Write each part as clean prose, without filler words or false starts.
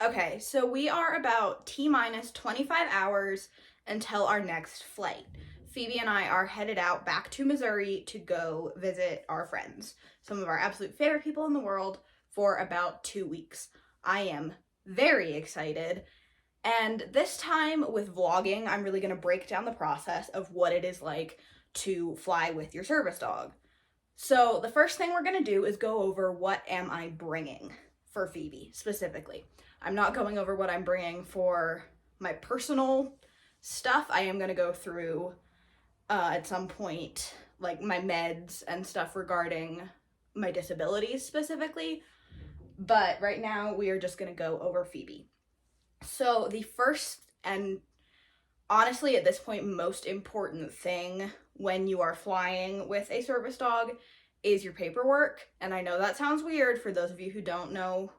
Okay, so we are about T-minus 25 hours until our next flight. Phoebe and I are headed out back to Missouri to go visit our friends, some of our absolute favorite people in the world, for about 2 weeks. I am very excited. And this time with vlogging, I'm really going to break down the process of what it is like to fly with your service dog. So the first thing we're going to do is go over what am I bringing for Phoebe specifically. I'm not going over what I'm bringing for my personal stuff. I am going to go through at some point like my meds and stuff regarding my disabilities specifically. But right now we are just going to go over Phoebe. So the first and honestly at this point most important thing when you are flying with a service dog is your paperwork. And I know that sounds weird for those of you who don't know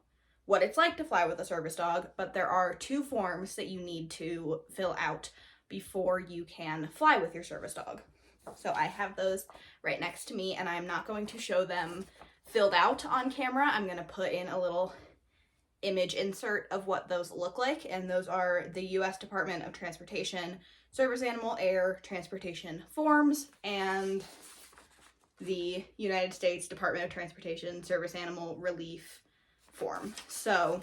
what it's like to fly with a service dog, but there are 2 forms that you need to fill out before you can fly with your service dog. So I have those right next to me, and I'm not going to show them filled out on camera. I'm going to put in a little image insert of what those look like, and those are the U.S. Department of Transportation Service Animal Air Transportation forms and the United States Department of Transportation Service Animal Relief form. So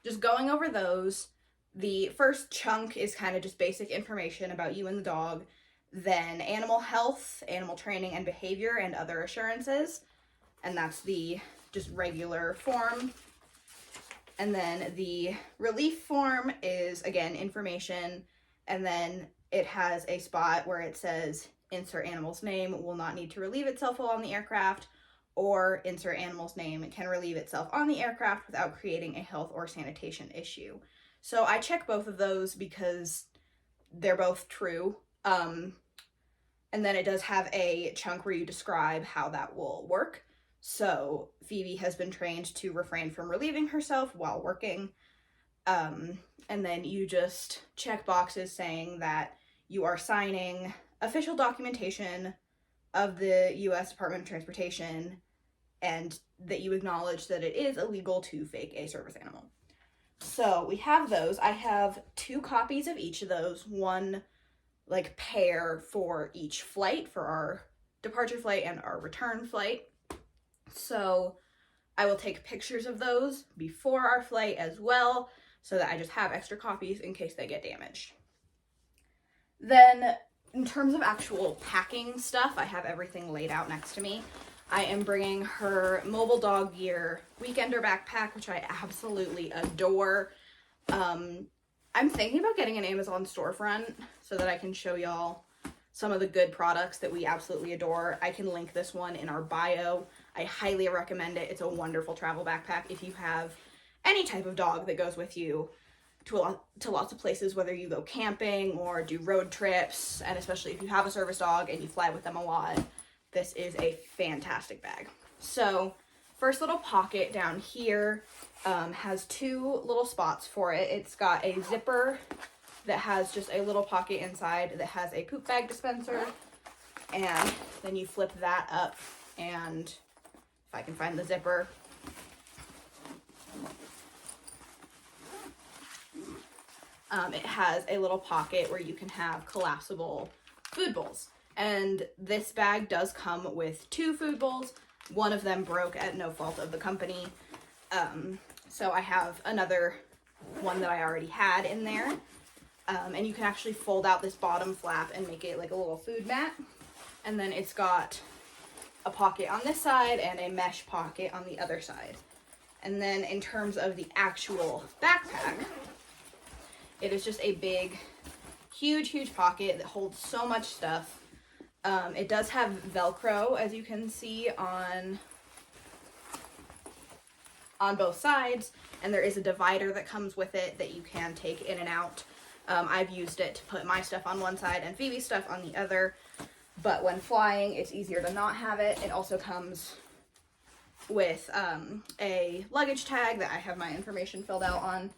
just going over those, the first chunk is kind of just basic information about you and the dog, then animal health, animal training and behavior, and other assurances, and that's the just regular form. And then the relief form is, again, information, and then it has a spot where it says insert animal's name will not need to relieve itself while on the aircraft, or insert animal's name can relieve itself on the aircraft without creating a health or sanitation issue. So I check both of those because they're both true. And then it does have a chunk where you describe how that will work. So Phoebe has been trained to refrain from relieving herself while working. And then you just check boxes saying that you are signing official documentation of the U.S. Department of Transportation and that you acknowledge that it is illegal to fake a service animal. So we have those. I have 2 copies of each of those, one like pair for each flight, for our departure flight and our return flight. So I will take pictures of those before our flight as well, so that I just have extra copies in case they get damaged. Then in terms of actual packing stuff, I have everything laid out next to me. I am bringing her mobile dog gear weekender backpack, which I absolutely adore. I'm thinking about getting an Amazon storefront so that I can show y'all some of the good products that we absolutely adore. I can link this one in our bio. I highly recommend it. It's a wonderful travel backpack if you have any type of dog that goes with you to lots of places, whether you go camping or do road trips, and especially if you have a service dog and you fly with them a lot, this is a fantastic bag. So first little pocket down here has 2 little spots for it. It's got a zipper that has just a little pocket inside that has a poop bag dispenser, and then you flip that up, and if I can find the zipper, it has a little pocket where you can have collapsible food bowls. And this bag does come with 2 food bowls. One of them broke at no fault of the company. So I have another one that I already had in there. And you can actually fold out this bottom flap and make it like a little food mat. And then it's got a pocket on this side and a mesh pocket on the other side. And then in terms of the actual backpack, it is just a big, huge pocket that holds so much stuff. It does have Velcro, as you can see, on both sides, and there is a divider that comes with it that you can take in and out. I've used it to put my stuff on one side and Phoebe's stuff on the other, but when flying, it's easier to not have it. It also comes with a luggage tag that I have my information filled out on,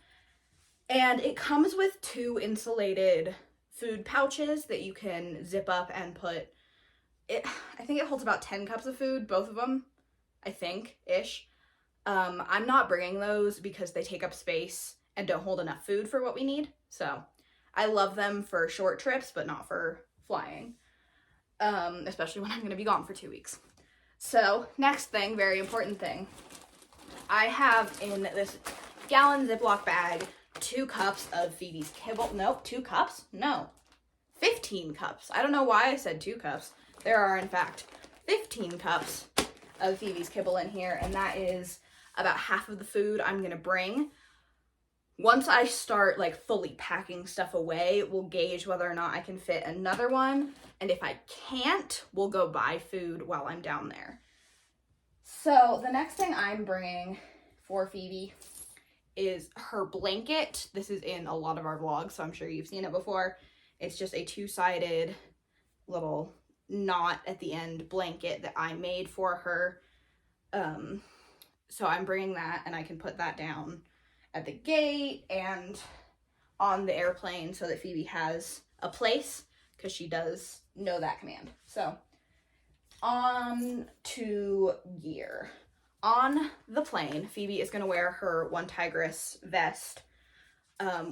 and it comes with 2 insulated food pouches that you can zip up and put it. I think it holds about 10 cups of food, both of them, I think, ish. I'm not bringing those because they take up space and don't hold enough food for what we need. So I love them for short trips, but not for flying, especially when I'm going to be gone for 2 weeks. So next thing, very important thing, I have in this gallon Ziploc bag 2 cups of Phoebe's kibble. Nope, 2 cups? No, 15 cups. I don't know why I said 2 cups. There are, in fact, 15 cups of Phoebe's kibble in here, and that is about half of the food I'm going to bring. Once I start like fully packing stuff away, we'll gauge whether or not I can fit another one. And if I can't, we'll go buy food while I'm down there. So the next thing I'm bringing for Phoebe is her blanket. This is in a lot of our vlogs, so I'm sure you've seen it before. It's just a 2-sided little knot at the end blanket that I made for her. So I'm bringing that, and I can put that down at the gate and on the airplane so that Phoebe has a place, because she does know that command. So on to gear. On the plane, Phoebe is going to wear her One Tigress vest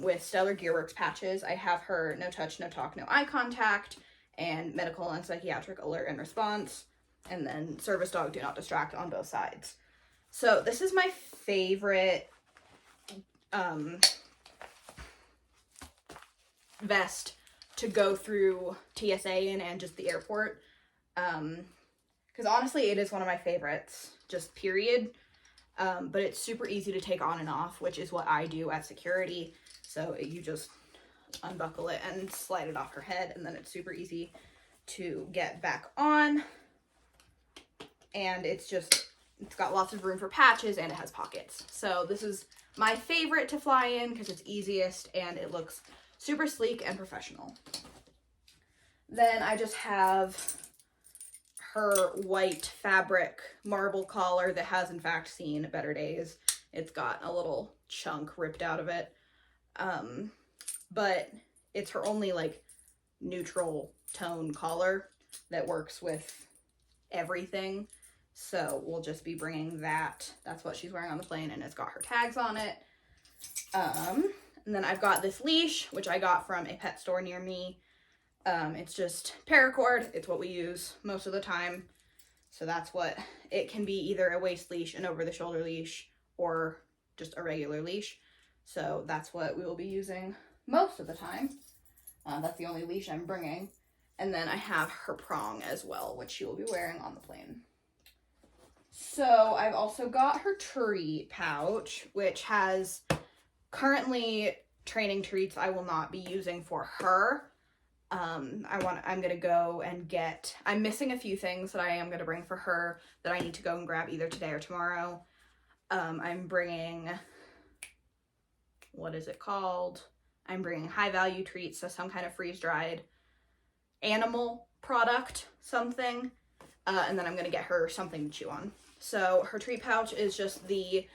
with Stellar Gearworks patches. I have her no touch, no talk, no eye contact, and medical and psychiatric alert and response, and then service dog do not distract on both sides. So this is my favorite vest to go through TSA in and just the airport, because honestly it is one of my favorites, just period. But it's super easy to take on and off, which is what I do at security. So you just unbuckle it and slide it off her head, and then it's super easy to get back on. And it's got lots of room for patches, and it has pockets. So this is my favorite to fly in because it's easiest and it looks super sleek and professional. Then I just have her white fabric marble collar that has in fact seen better days. It's got a little chunk ripped out of it. But it's her only like neutral tone collar that works with everything. So we'll just be bringing that. That's what she's wearing on the plane, and it's got her tags on it. And then I've got this leash, which I got from a pet store near me. It's just paracord. It's what we use most of the time. So that's what it can be, either a waist leash, an over-the-shoulder leash, or just a regular leash. So that's what we will be using most of the time. That's the only leash I'm bringing. And then I have her prong as well, which she will be wearing on the plane. So I've also got her treat pouch, which has currently training treats I will not be using for her. I'm gonna go and get, I'm missing a few things that I am gonna bring for her that I need to go and grab either today or tomorrow. I'm bringing, what is it called? I'm bringing high value treats, so some kind of freeze-dried animal product, something. And then I'm gonna get her something to chew on. So her treat pouch is just the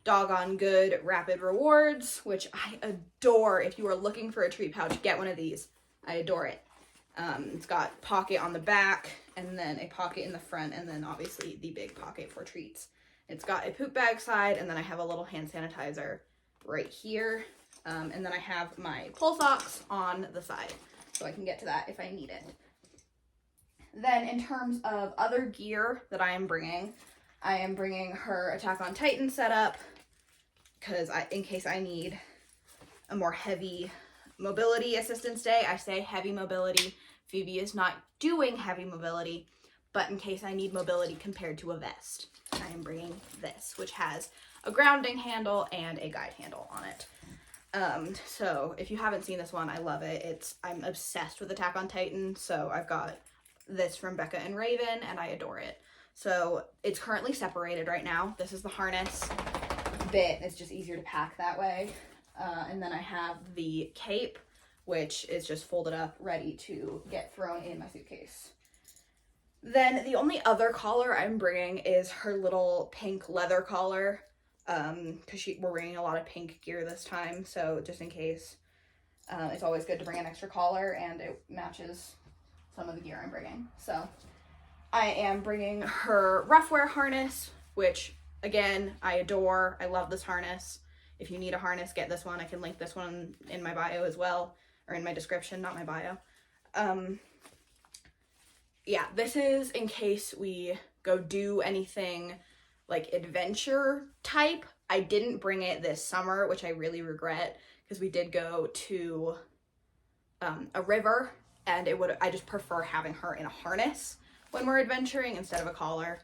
Doggone Good Rapid Rewards, which I adore. If you are looking for a treat pouch, get one of these. I adore it. It's got pocket on the back, and then a pocket in the front, and then obviously the big pocket for treats. It's got a poop bag side, and then I have a little hand sanitizer right here. And then I have my pulse ox on the side, so I can get to that if I need it. Then in terms of other gear that I am bringing her Attack on Titan setup, because in case I need a more heavy mobility assistance day. I say heavy mobility. Phoebe is not doing heavy mobility, but in case I need mobility compared to a vest, I am bringing this, which has a grounding handle and a guide handle on it. So if you haven't seen this one, I love it. I'm obsessed with Attack on Titan, so I've got this from Becca and Raven, and I adore it. So it's currently separated right now. This is the harness bit. It's just easier to pack that way. And then I have the cape, which is just folded up, ready to get thrown in my suitcase. Then the only other collar I'm bringing is her little pink leather collar, because we're bringing a lot of pink gear this time, so just in case, it's always good to bring an extra collar, and it matches some of the gear I'm bringing. So I am bringing her rough wear harness, which Again, I love this harness. If you need a harness, get this one. I can link this one in my bio as well, or in my description, not my bio. Yeah, this is in case we go do anything like adventure type. I didn't bring it this summer, which I really regret, because we did go to a river, and I just prefer having her in a harness when we're adventuring instead of a collar.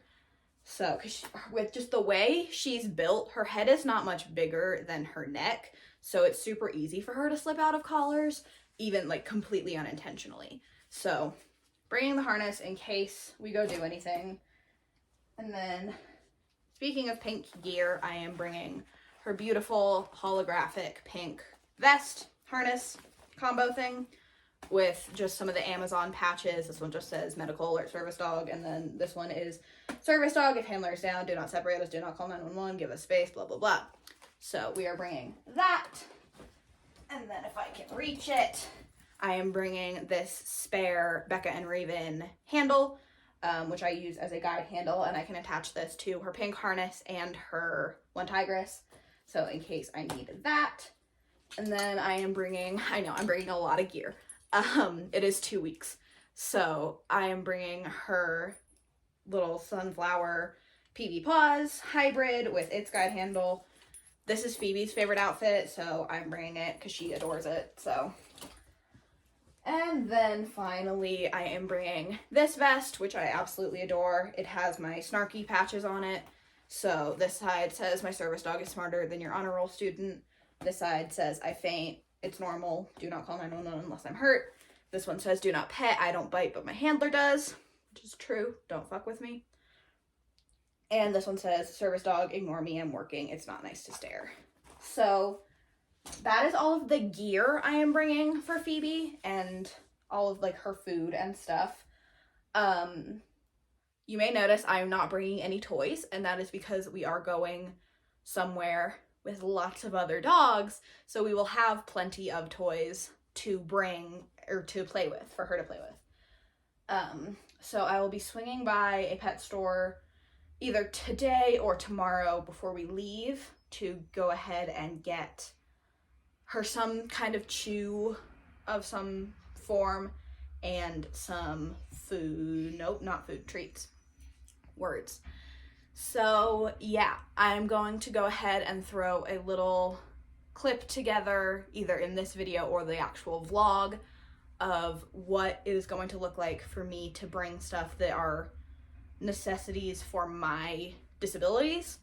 So, cause with just the way she's built, her head is not much bigger than her neck, so it's super easy for her to slip out of collars, even like completely unintentionally. So, bringing the harness in case we go do anything. And then, speaking of pink gear, I am bringing her beautiful holographic pink vest harness combo thing with just some of the Amazon patches. This one just says medical alert service dog, and then this one is service dog, if handler is down, do not separate us, do not call 911, give us space, blah, blah, blah. So we are bringing that. And then if I can reach it, I am bringing this spare Becca and Raven handle, which I use as a guide handle, and I can attach this to her pink harness and her one tigress. So in case I need that. And then I'm bringing a lot of gear. It is 2 weeks. So I am bringing her little sunflower PB Paws hybrid with its guide handle. This is Phoebe's favorite outfit, so I'm bringing it because she adores it. So, and then finally I am bringing this vest, which I absolutely adore. It has my snarky patches on it. So this side says my service dog is smarter than your honor roll student. This side says I faint, it's normal, do not call 911 unless I'm hurt. This one says do not pet, I don't bite, but my handler does, which is true, don't fuck with me. And this one says service dog, ignore me, I'm working, it's not nice to stare. So that is all of the gear I am bringing for Phoebe and all of like her food and stuff. You may notice I am not bringing any toys, and that is because we are going somewhere with lots of other dogs, so we will have plenty of toys to bring or to play with, for her to play with. So I will be swinging by a pet store either today or tomorrow before we leave to go ahead and get her some kind of chew of some form and some food. Nope, not food, treats. Words. So yeah, I'm going to go ahead and throw a little clip together, either in this video or the actual vlog, of what it is going to look like for me to bring stuff that are necessities for my disabilities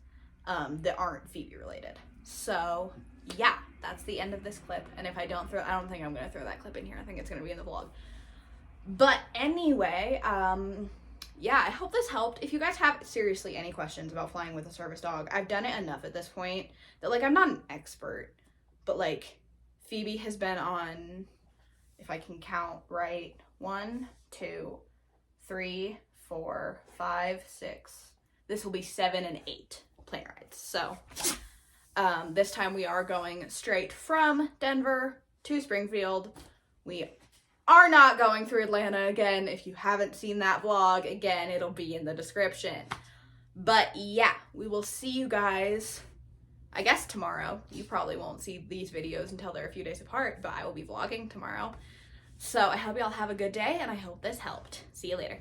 that aren't Phoebe related. So yeah, that's the end of this clip. And if I don't think I'm going to throw that clip in here. I think it's going to be in the vlog. But anyway, yeah, I hope this helped. If you guys have seriously any questions about flying with a service dog, I've done it enough at this point that like I'm not an expert, but like Phoebe has been on, if I can count right, 1, 2, 3, 4, 5, 6. This will be 7 and 8 plane rides. So this time we are going straight from Denver to Springfield. We are not going through Atlanta again. If you haven't seen that vlog, again, it'll be in the description. But yeah, we will see you guys, I guess, tomorrow. You probably won't see these videos until they're a few days apart, but I will be vlogging tomorrow. So I hope y'all have a good day, and I hope this helped. See you later.